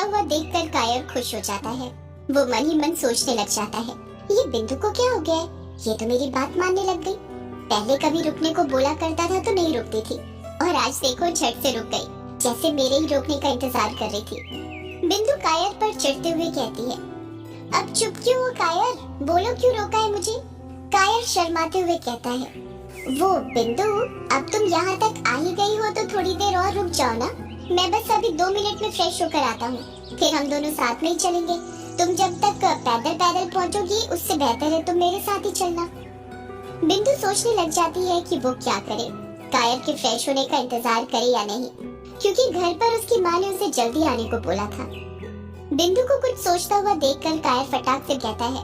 हुआ देखकर कायर खुश हो जाता है। वो मन ही मन सोचने लग जाता है, ये बिंदु को क्या हो गया है? ये तो मेरी बात मानने लग गई। पहले कभी रुकने को बोला करता था तो नहीं रुकती थी, और आज देखो झट से रुक गई, जैसे मेरे ही रोकने का इंतजार कर रही थी। बिंदु कायर पर चढ़ते हुए कहती है, अब चुप क्यों हो कायर? बोलो क्यों रोका है मुझे? कायर शर्माते हुए कहता है, वो बिंदु, अब तुम यहाँ तक आ ही गई हो तो थोड़ी देर और रुक जाओ ना। मैं बस अभी 2 मिनट में फ्रेश होकर आता हूँ, फिर हम दोनों साथ में ही चलेंगे। तुम जब तक पैदल पैदल पहुँचोगी उससे बेहतर है तुम मेरे साथ ही चलना। बिंदु सोचने लग जाती है कि वो क्या करे, कायर के फ्रेश होने का इंतजार करे या नहीं, क्योंकि घर पर उसकी माँ ने उसे जल्दी आने को बोला था। बिंदु को कुछ सोचता हुआ देखकर कायर फटाक से कहता है,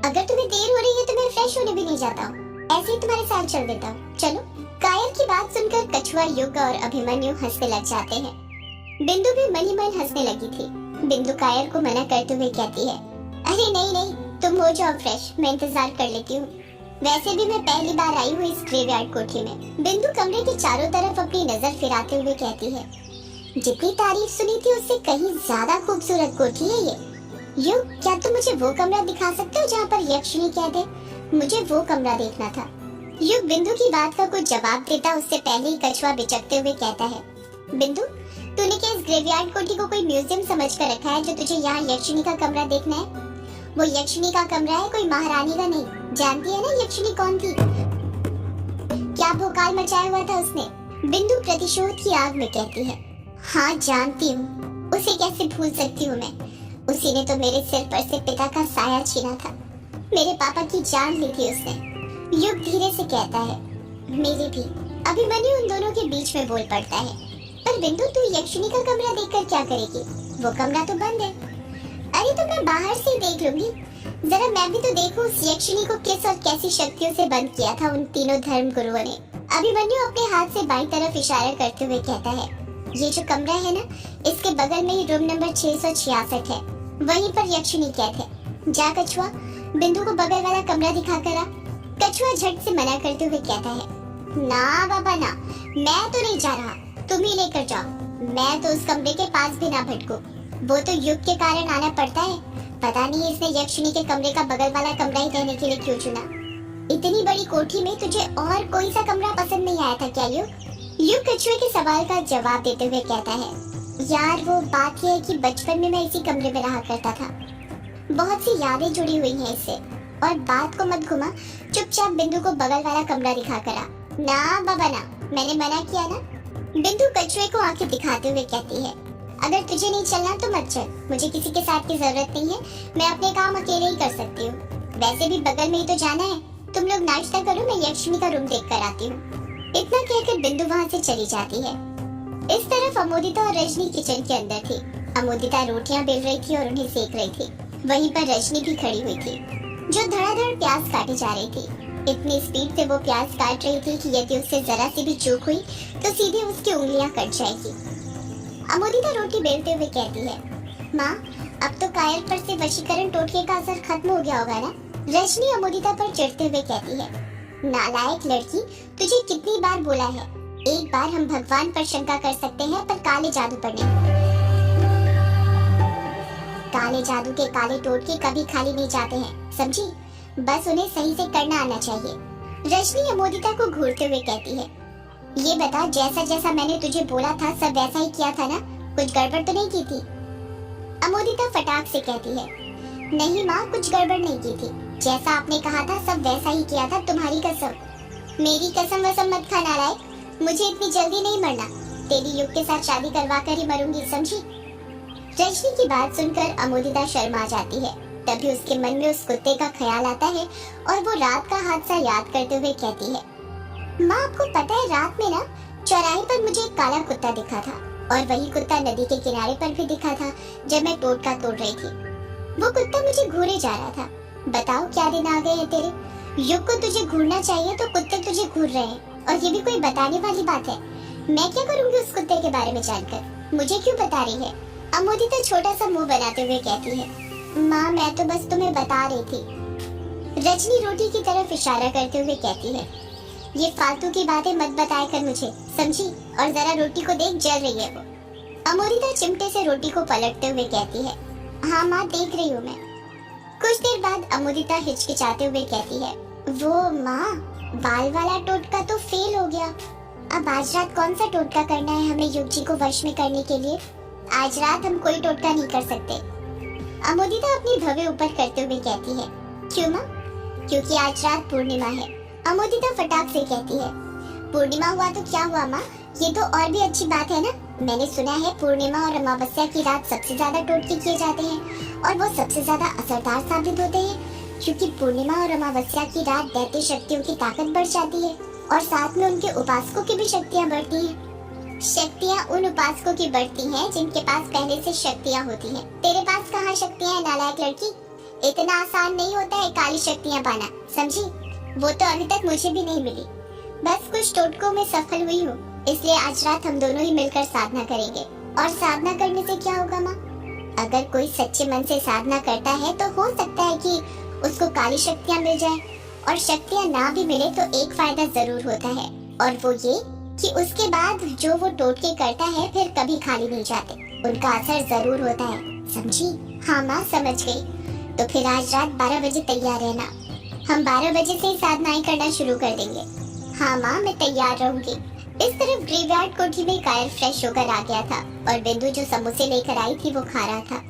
अगर तुम्हें देर हो रही है तो मैं फ्रेश होने भी नहीं जाता हूँ, ऐसे ही तुम्हारे साथ चल देता हूँ, चलो। कायर की बात सुनकर कछुआ, युग और अभिमन्यु हंसने लग जाते हैं। बिंदु भी मन ही मन हंसने लगी थी। बिंदु कायर को मना करते हुए कहती है, अरे नहीं नहीं, तुम हो जाओ फ्रेश, मैं इंतजार कर लेती हूँ। वैसे भी मैं पहली बार आई हूँ इस ग्रेवयार्ड कोठी में। बिंदु कमरे के चारों तरफ अपनी नजर फिराते हुए कहती है, जितनी तारीफ सुनी थी उससे कहीं ज्यादा खूबसूरत कोठी है ये। युग, क्या तुम मुझे वो कमरा दिखा सकते हो जहाँ पर यक्षिणी कह दे? मुझे वो कमरा देखना था। युग बिंदु की बात का कुछ जवाब देता उससे पहले ही कछुआ बिचकते हुए कहता है, बिंदु, तूने क्या इस ग्रेवयार्ड कोठी को कोई म्यूजियम समझकर रखा है जो तुझे यहाँ यक्षिणी का कमरा देखना है? वो यक्षिणी का कमरा है, कोई महारानी का नहीं। जानती है ना यक्षिणी कौन थी? क्या भोकाल मचाया हुआ था उसने? बिंदु प्रतिशोध की आग में कहती है, हाँ जानती हूँ, उसे कैसे भूल सकती हूँ मैं। उसी ने तो मेरे सिर पर से पिता का साया छीना था, मेरे पापा की जान ली थी उसने। युग धीरे से कहता है, मेरी भी। अभिमन्यु उन दोनों के बीच में बोल पड़ता है, पर बिंदु, तू यक्षिणी का कमरा देखकर क्या करेगी? वो कमरा तो बंद है। अरे तो मैं बाहर से ही देख लूंगी, जरा मैं भी तो देखूं उस यक्षिणी को किस और कैसी शक्तियों से बंद किया था उन तीनों धर्म गुरुओं ने। अभिमन्यु अपने हाथ से बाईं तरफ इशारा करते हुए कहता है, ये जो कमरा है ना, इसके बगल में ही रूम नंबर 666 है, वहीं पर यक्षिणी कैद है। जा कछुआ, बिंदु को बगल वाला कमरा दिखा कर आ। कछुआ झट से मना करते हुए कहता है, ना बाबा ना, मैं तो नहीं जा रहा, तुम ही लेकर जाओ। मैं तो उस कमरे के पास भी ना भटकूं, वो तो युग के कारण आना पड़ता है। पता नहीं इसने यक्षिणी के कमरे का बगल वाला कमरा ही रहने के लिए क्यों चुना। इतनी बड़ी कोठी में तुझे और कोई सा कमरा पसंद नहीं आया था क्या युग? युग कछुए के सवाल का जवाब देते हुए कहता है, यार वो बात यह है कि बचपन में मैं इसी कमरे में रहा करता था, बहुत सी यादें जुड़ी हुई हैं इससे। और बात को मत घुमा, चुपचाप बिंदु को बगल वाला कमरा दिखा कर आ। ना बाबा ना, मैंने मना किया ना। बिंदु कछुए को आंखें दिखाते हुए कहती है, अगर तुझे नहीं चलना तो मत चल, मुझे किसी के साथ की जरूरत नहीं है, मैं अपने काम अकेले ही कर सकती हूँ। वैसे भी बगल में ही तो जाना है, तुम लोग नाश्ता करो, मैं यक्षिणी का रूम देख कर आती हूँ। इतना कहकर बिंदु वहाँ से चली जाती है। इस तरफ अमोदिता और रजनी किचन के अंदर थी। अमोदिता रोटियां बेल रही थी और उन्हें सेक रही थी। वहीं पर रजनी भी खड़ी हुई थी, जो धड़ाधड़ प्याज काटी जा रही थी। इतनी स्पीड से वो प्याज काट रही थी कि यदि उससे जरा सी भी चूक हुई तो सीधे उसकी उंगलियां कट जाएगी। अमोदिता रोटी बेलते हुए कहती है, माँ, अब तो कायर पर से वशीकरण टोटके का असर खत्म हो गया होगा ना? रजनी अमोदिता पर चिढ़ते हुए कहती है, नालायक लड़की, तुझे कितनी बार बोला है, एक बार हम भगवान पर शंका कर सकते हैं पर काले जादू पर नहीं। काले जादू के काले टोटके कभी खाली नहीं जाते हैं, समझी? बस उन्हें सही से करना आना चाहिए। रजनी अमोदिता को घूरते हुए कहती है, ये बता, जैसा जैसा मैंने तुझे बोला था सब वैसा ही किया था ना? कुछ गड़बड़ तो नहीं की थी? अमोदिता फटाक से कहती है, नहीं माँ, कुछ गड़बड़ नहीं की थी, जैसा आपने कहा था सब वैसा ही किया था, तुम्हारी कसम। मेरी कसम वसम मत खा नालायक, मुझे इतनी जल्दी नहीं मरना, तेरी युग के साथ शादी करवा कर ही मरूंगी, समझी? रजनी की बात सुनकर अमोदिता शर्मा जाती है। तभी उसके मन में उस कुत्ते का ख्याल आता है और वो रात का हादसा याद करते हुए कहती है, माँ, आपको पता है रात में ना चौराहे पर मुझे एक काला कुत्ता दिखा था, और वही कुत्ता नदी के किनारे पर भी दिखा था जब मैं टोटका तोड़ रही थी। वो कुत्ता मुझे घूरे जा रहा था। बताओ क्या दिन आ गए हैं तेरे? युग को तुझे घूरना चाहिए तो कुत्ते तुझे घूर रहे हैं, और ये भी कोई बताने वाली बात है? मैं क्या करूंगी उस कुत्ते के बारे में जानकर? मुझे क्यों बता रही है? अमोदिता छोटा सा मुंह बनाते हुए कहती है, माँ, मैं तो बस तुम्हें बता रही थी। रजनी रोटी की तरफ इशारा करते हुए कहती है, ये फालतू की बातें मत बताया कर मुझे, समझी? और जरा रोटी को देख, जल रही है वो। अमोरिता चिमटे से रोटी को पलटते हुए कहती है, हाँ माँ देख रही हूँ मैं। कुछ देर बाद अमोरिता हिचकिचाते हुए कहती है, वो माँ बाल वाला टोटका तो फेल हो गया। अब आज रात कौन सा टोटका करना है हमें युग जी को वश में करने के लिए? आज रात हम कोई टोटका नहीं कर सकते। अमोदिता अपनी भवें ऊपर करते हुए कहती है, क्यों माँ? क्योंकि आज रात पूर्णिमा है। अमोदिता फटाक से कहती है, पूर्णिमा हुआ तो क्या हुआ माँ, ये तो और भी अच्छी बात है ना। मैंने सुना है पूर्णिमा और अमावस्या की रात सबसे ज्यादा टोटके किए जाते हैं और वो सबसे ज्यादा असरदार साबित होते हैं, क्योंकि पूर्णिमा और अमावस्या की रात दैत्य शक्तियों की ताकत बढ़ जाती है और साथ में उनके उपासकों की भी शक्तियाँ बढ़ती हैं। शक्तियाँ उन उपासकों की बढ़ती हैं जिनके पास पहले से शक्तियाँ होती हैं। तेरे पास कहाँ शक्तियाँ हैं नालायक लड़की? इतना आसान नहीं होता है काली शक्तियाँ पाना, समझी? वो तो अभी तक मुझे भी नहीं मिली। बस कुछ टोटकों में सफल हुई हूँ, इसलिए आज रात हम दोनों ही मिलकर साधना करेंगे। और साधना करने से क्या होगा माँ? अगर कोई सच्चे मन से साधना करता है तो हो सकता है कि उसको काली शक्तियाँ मिल जाए, और शक्तियाँ ना भी मिले तो एक फायदा जरूर होता है, और वो ये कि उसके बाद जो वो टोटके करता है फिर कभी खाली नहीं जाते, उनका असर जरूर होता है, समझी? हाँ माँ समझ गई। तो फिर आज रात 12 बजे तैयार रहना, हम 12 बजे से ही साधनाएं करना शुरू कर देंगे। हाँ माँ मैं तैयार रहूंगी। इस तरफ ग्रेवयार्ड कोठी में कायल फ्रेश होकर आ गया था और बिंदु जो समोसे लेकर आई थी वो खा रहा था।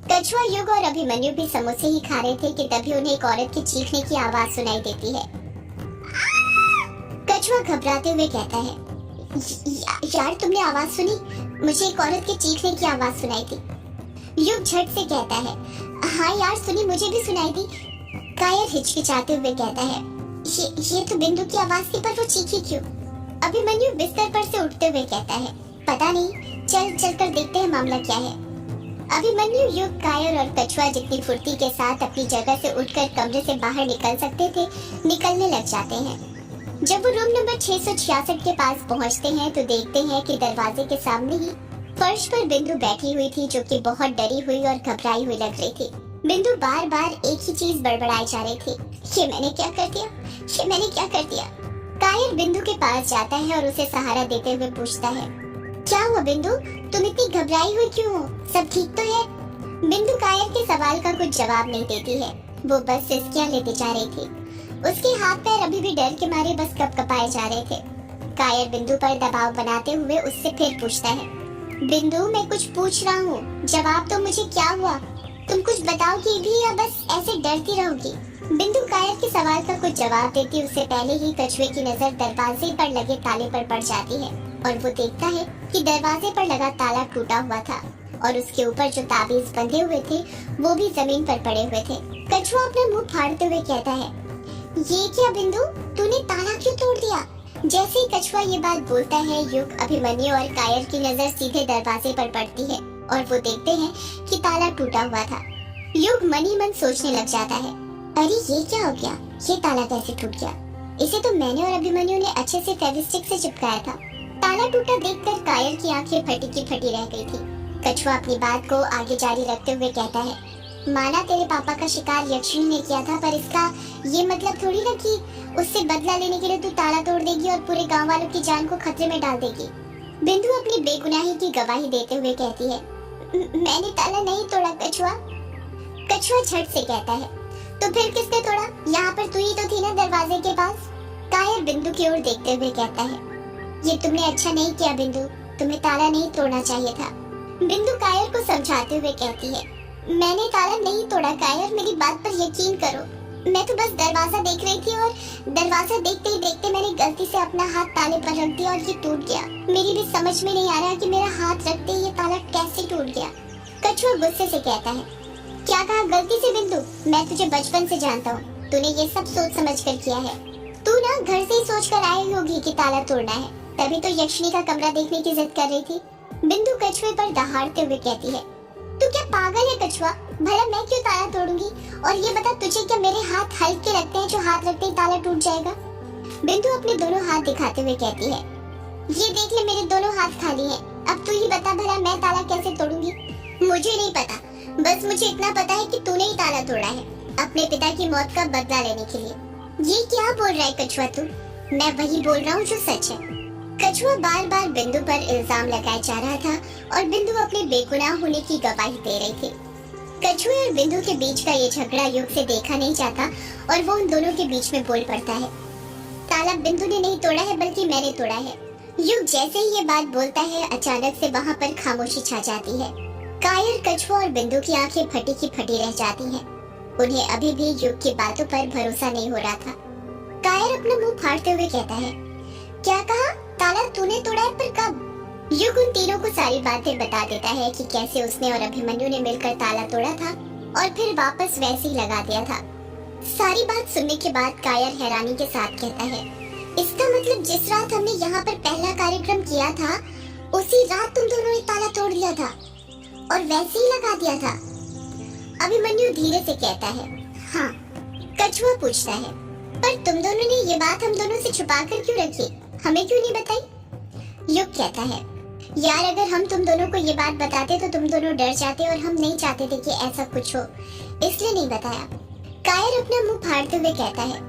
कछुआ, युग और अभिमन्यु भी समोसे ही खा रहे थे कि तभी उन्हें एक औरत के चीखने की आवाज सुनाई देती है। कछुआ घबराते हुए कहता है, यार तुमने आवाज सुनी? मुझे एक औरत के चीखने की आवाज सुनाई थी। युग झट से कहता है, हाँ यार सुनी, मुझे भी सुनाई दी। कायर हिचकिचाते हुए कहता है, ये तो बिंदु की आवाज थी, पर वो चीखी क्यों? अभिमन्यु बिस्तर पर से उठते हुए कहता है, पता नहीं, चल कर देखते हैं मामला क्या है। अभिमन्यु, युग, कायर और कछुआ जितनी फुर्ती के साथ अपनी जगह से उठकर कमरे से बाहर निकल सकते थे निकलने लग जाते हैं। जब वो रूम नंबर 666 के पास पहुंचते हैं तो देखते हैं कि दरवाजे के सामने ही फर्श पर बिंदु बैठी हुई थी, जो कि बहुत डरी हुई और घबराई हुई लग रही थी। बिंदु बार बार एक ही चीज बड़बड़ाई जा रही थी, ये मैंने क्या कर दिया, ये मैंने क्या कर दिया। कायर बिंदु के पास जाता है और उसे सहारा देते हुए पूछता है, क्या हुआ बिंदु, तुम इतनी घबराई हुई क्यों हो, सब ठीक तो है? बिंदु कायर के सवाल का कुछ जवाब नहीं देती है, वो बस सिसकियां लेते जा रही थी। उसके हाथ पैर अभी भी डर के मारे बस कपकपाए जा रहे थे। कायर बिंदु पर दबाव बनाते हुए उससे फिर पूछता है, बिंदु मैं कुछ पूछ रहा हूँ, जवाब तो मुझे, क्या हुआ? तुम कुछ बताओगी भी या बस ऐसे डरती रहोगी? बिंदु कायर के सवाल का कुछ जवाब देती उससे पहले ही कछुए की नजर दरवाजे पर लगे ताले पर पड़ जाती है और वो देखता है कि दरवाजे पर लगा ताला टूटा हुआ था और उसके ऊपर जो ताबीज बंधे हुए थे वो भी जमीन पर पड़े हुए थे। कछुआ अपना मुंह फाड़ते हुए कहता है, ये क्या बिंदु, तूने ताला क्यों तोड़ दिया? जैसे ही कछुआ ये बात बोलता है, युग, अभिमन्यु और कायर की नजर सीधे दरवाजे पर पड़ती है और वो देखते हैं कि ताला टूटा हुआ था। युग मन ही मन सोचने लग जाता है, अरे ये क्या हो गया, ये ताला कैसे टूट गया? इसे तो मैंने और अभिमन्यु ने अच्छे से फेविस्टिक से चिपकाया था। ताला टूटा देखकर कायर की आंखें फटी की फटी रह गई थी। कछुआ अपनी बात को आगे जारी रखते हुए कहता है, माना तेरे पापा का शिकार यक्षिणी ने किया था, पर इसका ये मतलब थोड़ी ना कि उससे बदला लेने के लिए तू ताला तोड़ देगी और पूरे गांव वालों की जान को खतरे में डाल देगी। बिंदु अपनी बेगुनाही की गवाही देते हुए कहती है, मैंने ताला नहीं तोड़ा कछुआ। कछुआ झट से कहता है, तो फिर किसने तोड़ा? यहाँ पर तू ही तो थी ना दरवाजे के पास। कायर बिंदु की ओर देखते हुए कहता है, ये तुमने अच्छा नहीं किया बिंदु, तुम्हें ताला नहीं तोड़ना चाहिए था। बिंदु कायर को समझाते हुए कहती है, मैंने ताला नहीं तोड़ा कायर, मेरी बात पर यकीन करो। मैं तो बस दरवाजा देख रही थी और दरवाजा देखते ही देखते मैंने गलती से अपना हाथ ताले पर रख दिया और ये टूट गया। मेरी भी समझ में नहीं आ रहा कि मेरा हाथ रखते ही ये ताला कैसे टूट गया। कछुआ गुस्से से कहता है, क्या कहा गलती से बिंदु? मैं तुझे बचपन से जानता हूँ, तूने ये सब सोच समझ कर किया है। तू ना घर से ही सोच कर आई होगी कि ताला तोड़ना है, तभी तो यक्षिणी का कमरा देखने की जिद कर रही थी। बिंदु कछुए पर दहाड़ते हुए कहती है, तू क्या पागल है कछुआ? भला मैं क्यों ताला तोड़ूंगी? और ये बता, तुझे क्या मेरे हाथ हल्के लगते हैं जो हाथ रखते ही ताला टूट जाएगा? बिंदु अपने दोनों हाथ दिखाते हुए कहती है, ये देख ले मेरे दोनों हाथ खाली हैं। अब तू ही बता भला मैं ताला कैसे तोड़ूंगी? मुझे नहीं पता, बस मुझे इतना पता है कि तूने ही ताला तोड़ा है अपने पिता की मौत का बदला लेने के लिए। ये क्या बोल रहा है कछुआ तू? मैं वही बोल रहा हूँ जो सच है। कछुआ बार बार बिंदु पर इल्जाम लगाया जा रहा था और बिंदु अपने बेगुनाह होने की गवाही दे रही थी। कछुए और बिंदु के बीच का ये झगड़ा युग से देखा नहीं जाता और वो उन दोनों के बीच में बोल पड़ता है, ताला बिंदु ने नहीं तोड़ा है बल्कि मैंने तोड़ा है। युग जैसे ही ये बात बोलता है अचानक से वहाँ पर खामोशी छा जाती है। कायर, कछुआ और बिंदु की आंखें फटी की फटी रह जाती हैं। उन्हें अभी भी युग की बातों पर भरोसा नहीं हो रहा था। कायर अपना मुंह फाड़ते हुए कहता है, क्या कहा? ताला तूने तोड़ा है, पर कब? युग उन तीनों को सारी बातें बता देता है कि कैसे उसने और अभिमन्यु ने मिलकर ताला तोड़ा था और फिर वापस वैसे ही लगा दिया था। सारी बात सुनने के बाद कायर हैरानी के साथ कहता है, इसका मतलब जिस रात हमने यहाँ पर पहला कार्यक्रम किया था उसी रात तुम दोनों ने ताला तोड़ दिया था और वैसे ही लगा दिया था। अभिमन्यु धीरे से कहता है, हाँ। कछुआ पूछता है, पर तुम दोनों ने ये बात हम दोनों से छुपा कर क्यों रखी, हमें क्यों नहीं बताई? युग कहता है, यार अगर हम तुम दोनों को ये बात बताते तो तुम दोनों डर जाते और हम नहीं चाहते थे कि ऐसा कुछ हो, इसलिए नहीं बताया। कायर अपना मुंह फाड़ते हुए कहता है,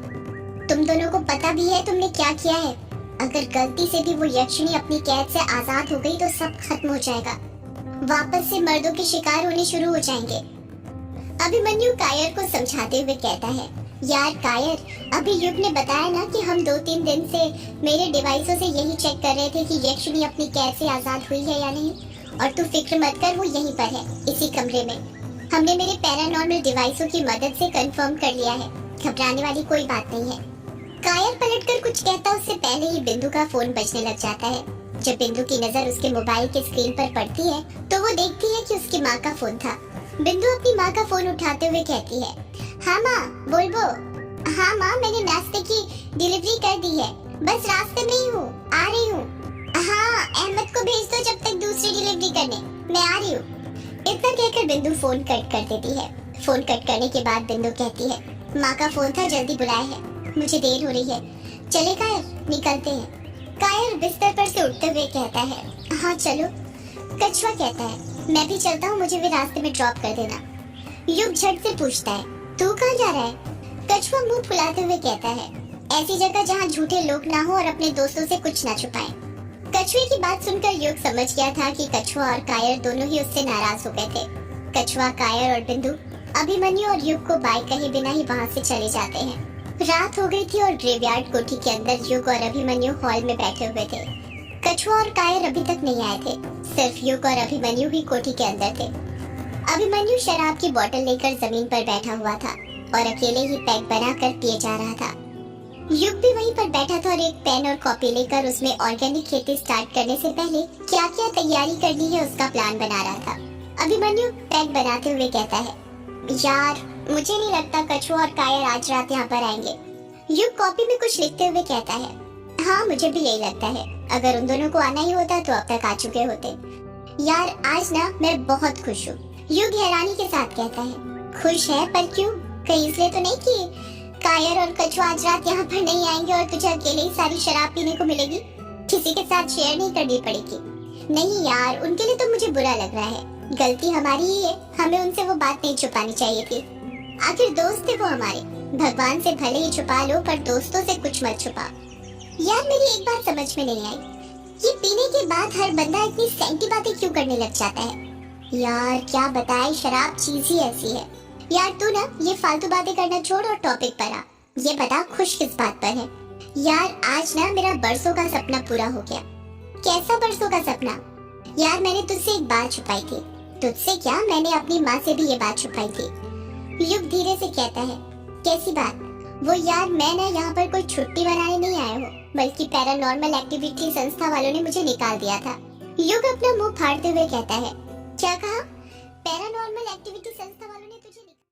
तुम दोनों को पता भी है तुमने क्या किया है। अगर गलती से भी वो यक्षिणी अपनी कैद से आजाद हो गई तो सब खत्म हो जाएगा, वापस से मर्दों के शिकार होने शुरू हो जाएंगे। अभिमन्यु कायर को समझाते हुए कहता है, यार कायर, अभी युग ने बताया ना कि हम 2-3 दिन से मेरे डिवाइसों से यही चेक कर रहे थे कि यक्षिणी अपनी कैद से आजाद हुई है या नहीं, और तू फिक्र मत कर, वो यहीं पर है, इसी कमरे में। हमने मेरे पैरानॉर्मल डिवाइसों की मदद से कंफर्म कर लिया है, घबराने वाली कोई बात नहीं है। कायर पलटकर कुछ कहता उससे पहले ही बिंदु का फोन बजने लग जाता है। जब बिंदु की नजर उसके मोबाइल के स्क्रीन पर पड़ती है तो वो देखती है कि उसकी माँ का फोन था। बिंदु अपनी माँ का फोन उठाते हुए कहती है, हाँ माँ, बोल। हाँ माँ, मैंने नाश्ते की डिलीवरी कर दी है, बस रास्ते में ही हूँ, आ रही हूँ। हाँ, अहमद को भेज दो जब तक दूसरी डिलीवरी करने, मैं आ रही हूँ। इतना कहकर बिंदु फोन कट कर देती है। फोन कट करने के बाद बिंदु कहती है, माँ का फोन था, जल्दी बुलाया है, मुझे देर हो रही है, चले कायर, निकलते हैं। कायर बिस्तर पर से उठते हुए कहता है, हाँ चलो। कछुआ कहता है, मैं भी चलता हूँ, मुझे भी रास्ते में ड्रॉप कर देना। युग झट से पूछता है, तू कहाँ जा रहा है? कछुआ मुंह फुलाते हुए कहता है, ऐसी जगह जहाँ झूठे लोग ना हो और अपने दोस्तों से कुछ ना छुपाएं। कछुए की बात सुनकर युग समझ गया था कि कछुआ और कायर दोनों ही उससे नाराज हो गए थे। कछुआ, कायर और बिंदु अभिमन्यु और युग को बाय कहे बिना ही वहाँ से चले जाते हैं। रात हो गई थी और ग्रेवयार्ड कोठी के अंदर युग और अभिमन्यु हॉल में बैठे हुए थे। कछुआ और कायर अभी तक नहीं आए थे, सिर्फ युग और अभिमन्यु ही कोठी के अंदर थे। अभिमन्यु शराब की बोतल लेकर जमीन पर बैठा हुआ था और अकेले ही पैक बनाकर पिए जा रहा था। युग भी वहीं पर बैठा था और एक पेन और कॉपी लेकर उसमें ऑर्गेनिक खेती स्टार्ट करने से पहले क्या क्या तैयारी करनी है उसका प्लान बना रहा था। अभिमन्यु पैक बनाते हुए कहता है, यार मुझे नहीं लगता कछुआ और कायर आज रात यहाँ पर आएंगे। युग कॉपी में कुछ लिखते हुए कहता है, हाँ मुझे भी यही लगता है, अगर उन दोनों को आना ही होता तो अब तक आ चुके होते। यार आज ना मैं बहुत खुश हूँ। युग हैरानी के साथ कहता है, खुश है, पर क्यों? कहीं इसलिए तो नहीं कि कायर और कछुआ आज रात यहाँ पर नहीं आएंगे और तुझे अकेले ही सारी शराब पीने को मिलेगी, किसी के साथ शेयर नहीं करनी पड़ेगी? नहीं यार, उनके लिए तो मुझे बुरा लग रहा है, गलती हमारी ही है, हमें उनसे वो बात नहीं छुपानी चाहिए थी। आखिर दोस्त थे वो हमारे, भगवान से भले ही छुपा लो पर दोस्तों से कुछ मत छुपा। यार मेरी एक बात समझ में नहीं आई, ये पीने के बाद हर बंदा इतनी सेंटी बातें क्यों करने लग जाता है? यार क्या बताए, शराब चीज ही ऐसी है। यार तू ना ये फालतू बातें करना छोड़ और टॉपिक पर आ, ये बता खुश किस बात पर है? यार आज ना मेरा बरसों का सपना पूरा हो गया। कैसा बरसों का सपना? यार मैंने तुझसे एक बात छुपाई थी। तुझसे क्या, मैंने अपनी माँ से भी ये बात छुपाई थी। युग धीरे से कहता है, कैसी बात? वो यार मैं ना यहाँ पर कोई छुट्टी बनाने नहीं आया हूँ, बल्कि पैरानॉर्मल एक्टिविटी संस्था वालों ने मुझे निकाल दिया था। युग अपना मुंह फाड़ते हुए कहता है, क्या कहा? पैरानॉर्मल एक्टिविटी संस्था